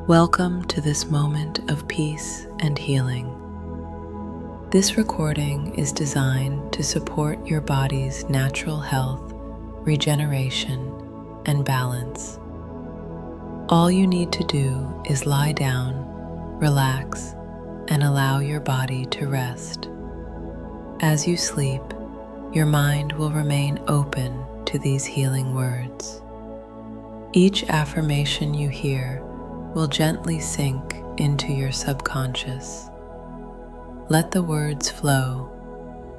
Welcome to this moment of peace and healing. This recording is designed to support your body's natural health, regeneration, and balance. All you need to do is lie down, relax, and allow your body to rest. As you sleep, your mind will remain open to these healing words. Each affirmation you hear will gently sink into your subconscious. Let the words flow.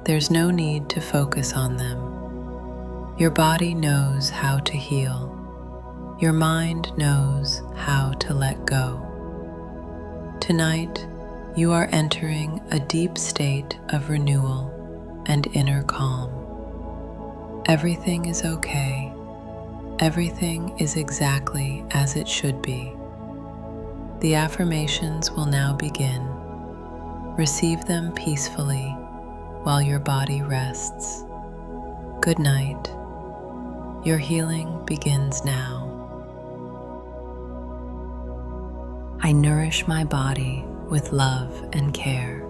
There's no need to focus on them. Your body knows how to heal. Your mind knows how to let go. Tonight, you are entering a deep state of renewal and inner calm. Everything is okay. Everything is exactly as it should be. The affirmations will now begin. Receive them peacefully while your body rests. Good night. Your healing begins now. I nourish my body with love and care.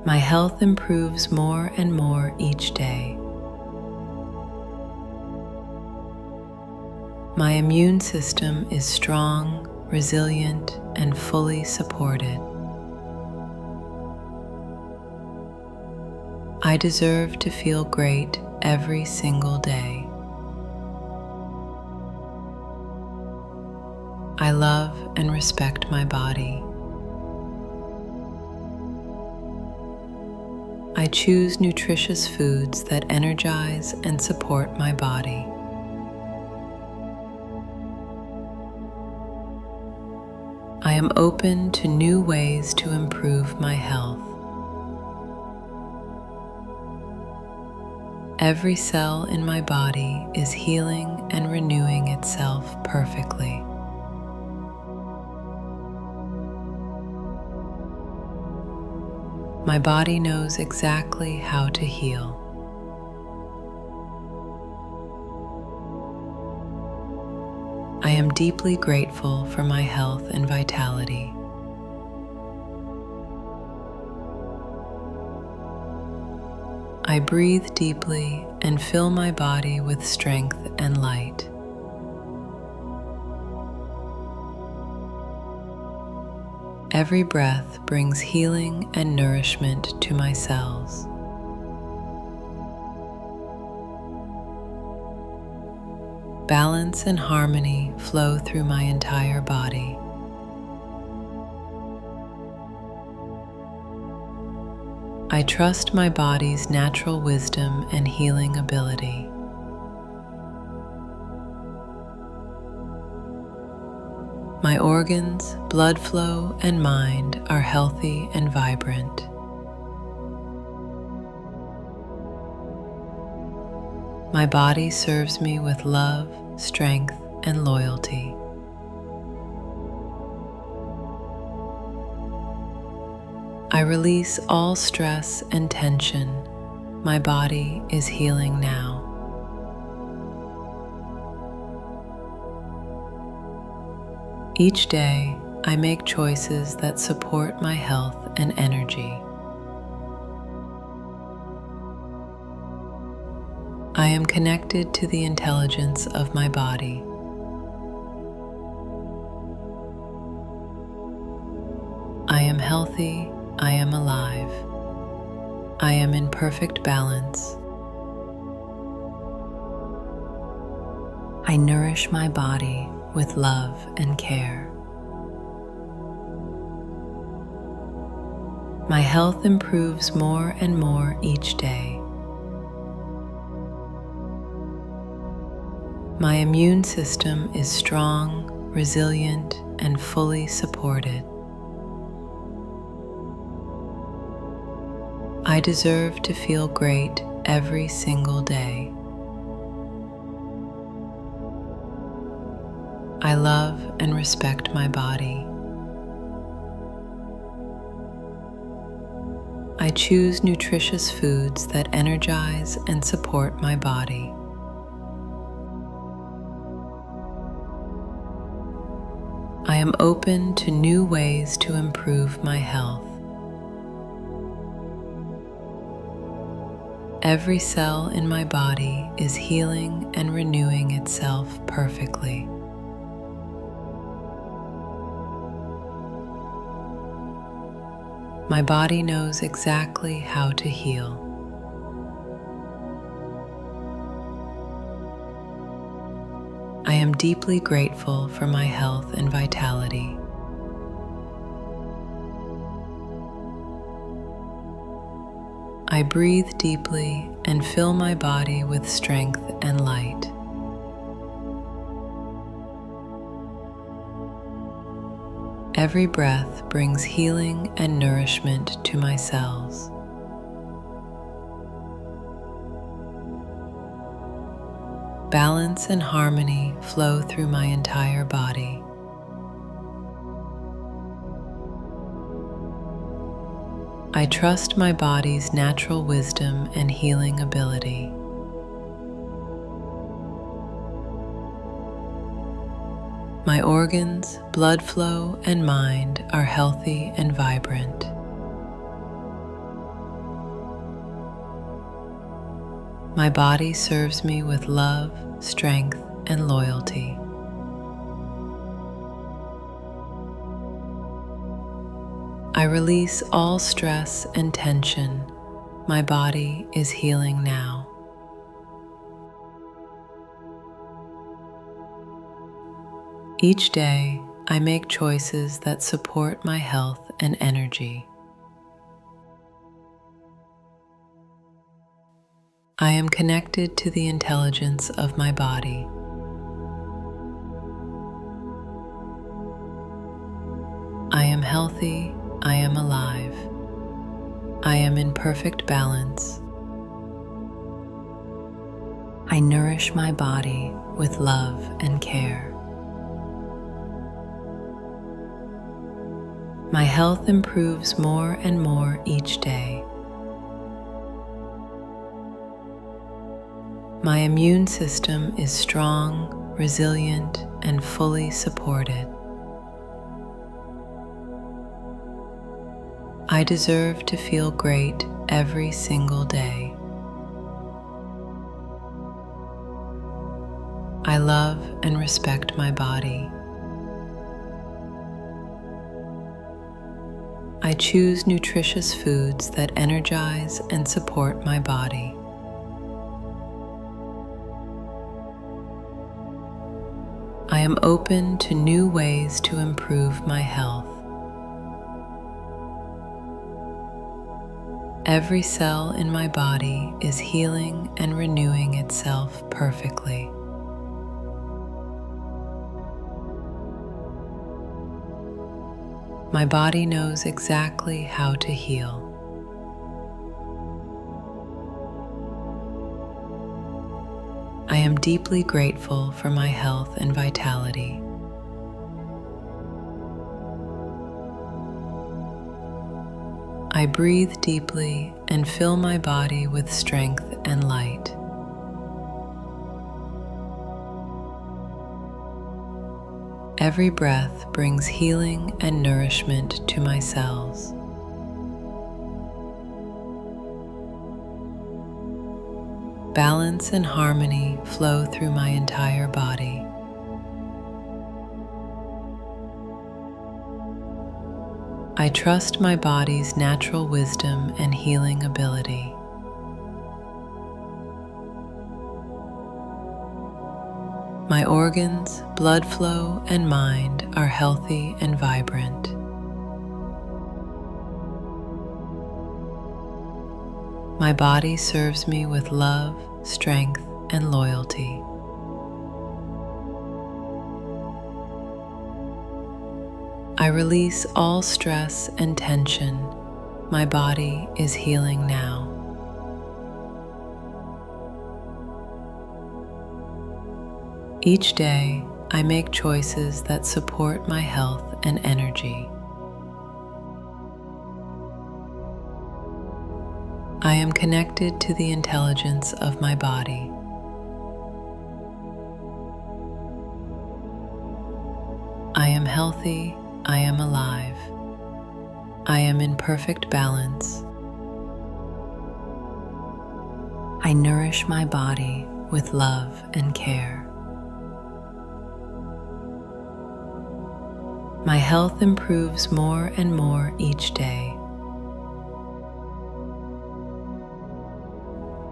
My health improves more and more each day. My immune system is strong, resilient, and fully supported. I deserve to feel great every single day. I love and respect my body. I choose nutritious foods that energize and support my body. I am open to new ways to improve my health. Every cell in my body is healing and renewing itself perfectly. My body knows exactly how to heal. I am deeply grateful for my health and vitality. I breathe deeply and fill my body with strength and light. Every breath brings healing and nourishment to my cells. Balance and harmony flow through my entire body. I trust my body's natural wisdom and healing ability. My organs, blood flow, and mind are healthy and vibrant. My body serves me with love, strength, and loyalty. I release all stress and tension. My body is healing now. Each day, I make choices that support my health and energy. I am connected to the intelligence of my body. I am healthy. I am alive. I am in perfect balance. I nourish my body with love and care. My health improves more and more each day. My immune system is strong, resilient, and fully supported. I deserve to feel great every single day. I love and respect my body. I choose nutritious foods that energize and support my body. am open to new ways to improve my health. Every cell in my body is healing and renewing itself perfectly. My body knows exactly how to heal. I am deeply grateful for my health and vitality. I breathe deeply and fill my body with strength and light. Every breath brings healing and nourishment to my cells. Balance and harmony flow through my entire body. I trust my body's natural wisdom and healing ability. My organs, blood flow, and mind are healthy and vibrant. My body serves me with love, strength, and loyalty. I release all stress and tension. My body is healing now. Each day, I make choices that support my health and energy. I am connected to the intelligence of my body. I am healthy. I am alive. I am in perfect balance. I nourish my body with love and care. My health improves more and more each day. My immune system is strong, resilient, and fully supported. I deserve to feel great every single day. I love and respect my body. I choose nutritious foods that energize and support my body. I am open to new ways to improve my health. Every cell in my body is healing and renewing itself perfectly. My body knows exactly how to heal. I am deeply grateful for my health and vitality. I breathe deeply and fill my body with strength and light. Every breath brings healing and nourishment to my cells. Balance and harmony flow through my entire body. I trust my body's natural wisdom and healing ability. My organs, blood flow, and mind are healthy and vibrant. My body serves me with love, strength, and loyalty. I release all stress and tension. My body is healing now. Each day, I make choices that support my health and energy. I am connected to the intelligence of my body. I am healthy. healthy, I am alive. I am in perfect balance. I nourish my body with love and care. My health improves more and more each day.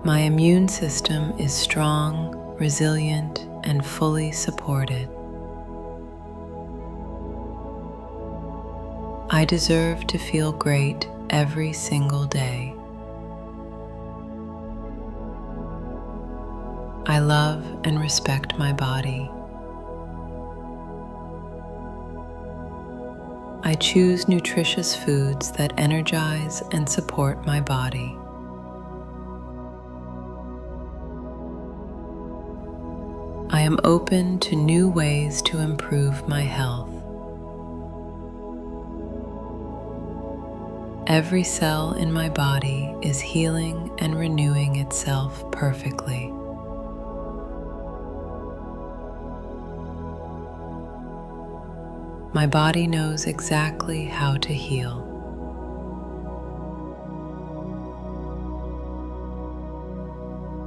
My immune system is strong, resilient, and fully supported. I deserve to feel great every single day. I love and respect my body. I choose nutritious foods that energize and support my body. I am open to new ways to improve my health. Every cell in my body is healing and renewing itself perfectly. My body knows exactly how to heal.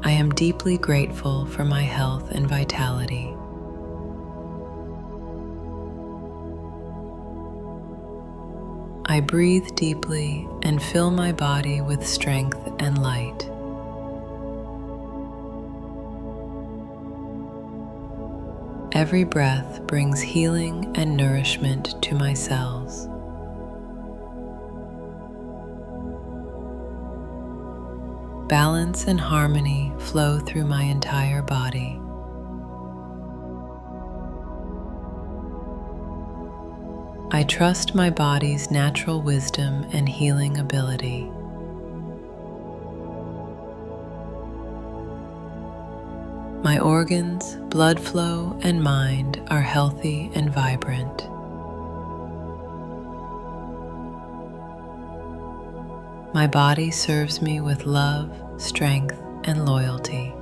I am deeply grateful for my health and vitality. I breathe deeply and fill my body with strength and light. Every breath brings healing and nourishment to my cells. Balance and harmony flow through my entire body. I trust my body's natural wisdom and healing ability. My organs, blood flow, and mind are healthy and vibrant. My body serves me with love, strength, and loyalty.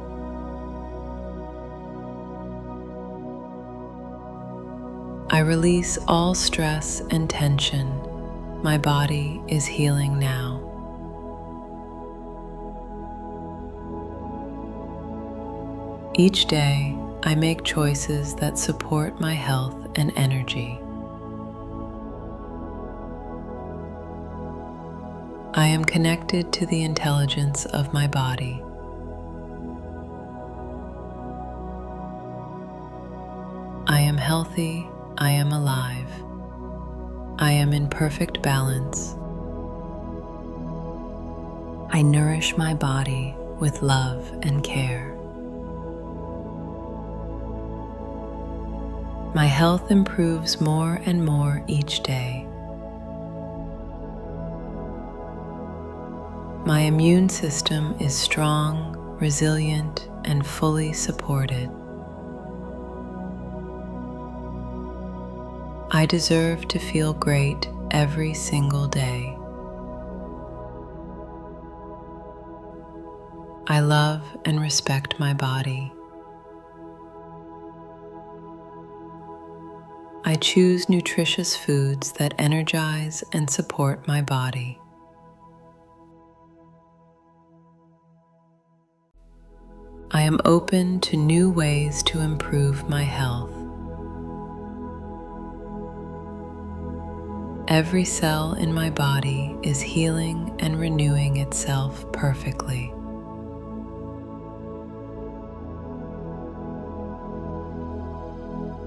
I release all stress and tension. My body is healing now. Each day, I make choices that support my health and energy. I am connected to the intelligence of my body. I am healthy, I am alive. I am in perfect balance. I nourish my body with love and care. My health improves more and more each day. My immune system is strong, resilient, and fully supported. I deserve to feel great every single day. I love and respect my body. I choose nutritious foods that energize and support my body. I am open to new ways to improve my health. Every cell in my body is healing and renewing itself perfectly.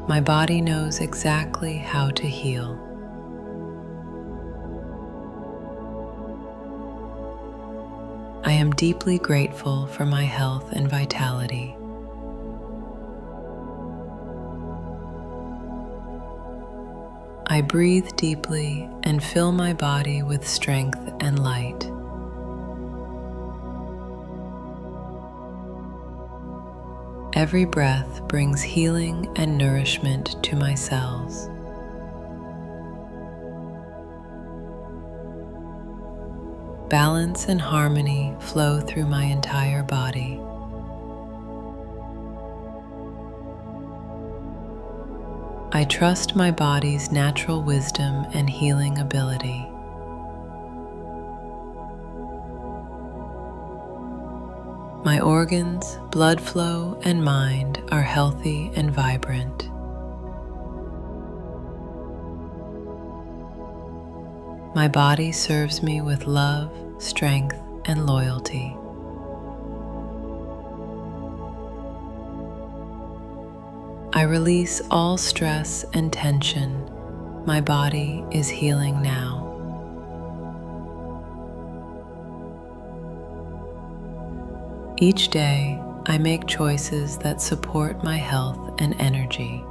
My body knows exactly how to heal. I am deeply grateful for my health and vitality. I breathe deeply and fill my body with strength and light. Every breath brings healing and nourishment to my cells. Balance and harmony flow through my entire body. I trust my body's natural wisdom and healing ability. My organs, blood flow, and mind are healthy and vibrant. My body serves me with love, strength, and loyalty. I release all stress and tension. My body is healing now. Each day, I make choices that support my health and energy.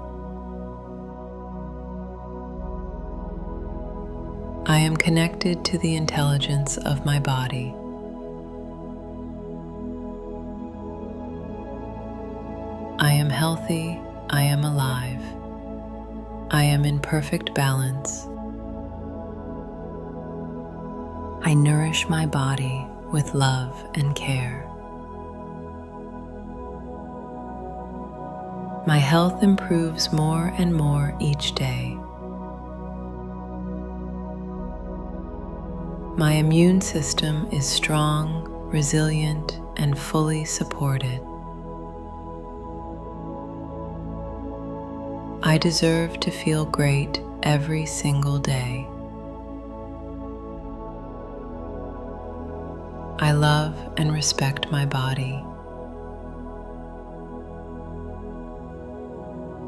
I am connected to the intelligence of my body. I am healthy. I am alive. I am in perfect balance. I nourish my body with love and care. My health improves more and more each day. My immune system is strong, resilient, and fully supported. I deserve to feel great every single day. I love and respect my body.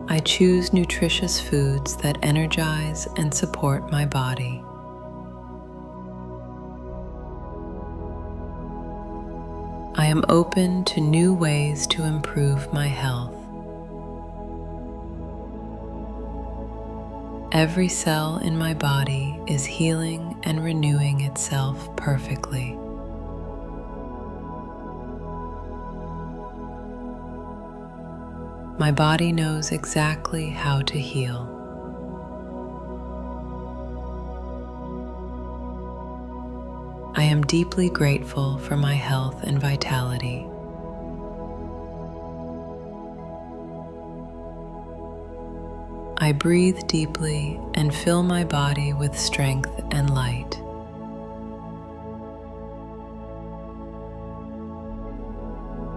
I choose nutritious foods that energize and support my body. I am open to new ways to improve my health. Every cell in my body is healing and renewing itself perfectly. My body knows exactly how to heal. I am deeply grateful for my health and vitality. I breathe deeply and fill my body with strength and light.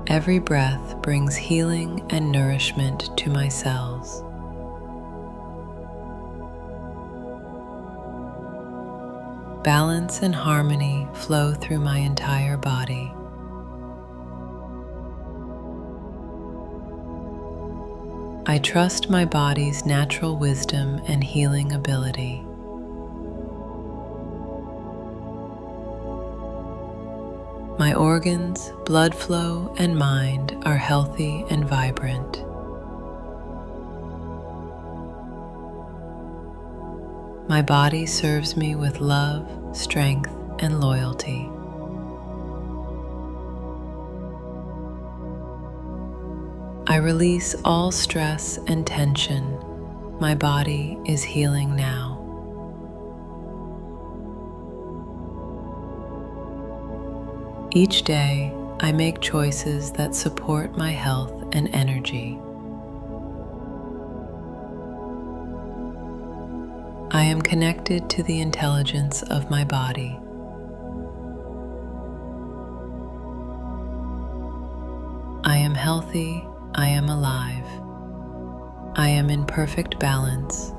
Every breath brings healing and nourishment to my cells. Balance and harmony flow through my entire body. I trust my body's natural wisdom and healing ability. My organs, blood flow, and mind are healthy and vibrant. My body serves me with love, strength, and loyalty. I release all stress and tension. My body is healing now. Each day, I make choices that support my health and energy. I am connected to the intelligence of my body. I am healthy. I am alive. I am in perfect balance.